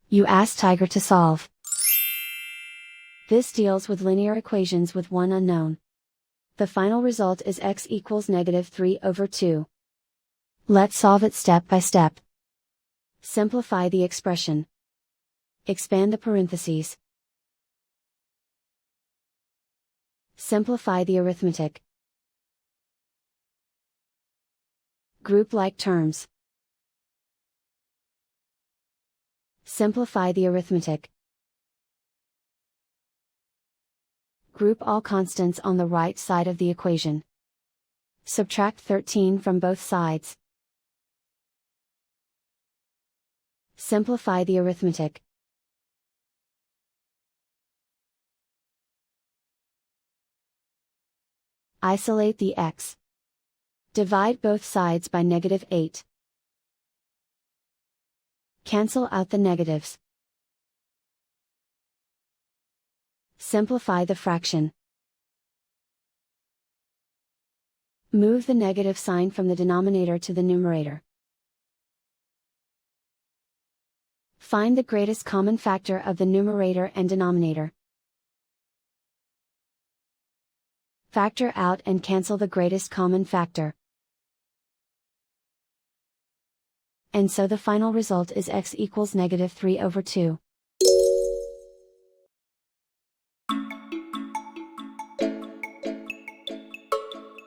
You ask Tiger to solve. This deals with linear equations with one unknown. The final result is x equals -3/2. Let's solve it step by step. Simplify the expression. Expand the parentheses. Simplify the arithmetic. Group like terms. Simplify the arithmetic. Group all constants on the right side of the equation. Subtract 13 from both sides. Simplify the arithmetic. Isolate the x. Divide both sides by -8. Cancel out the negatives. Simplify the fraction. Move the negative sign from the denominator to the numerator. Find the greatest common factor of the numerator and denominator. Factor out and cancel the greatest common factor. And so the final result is x equals -3/2.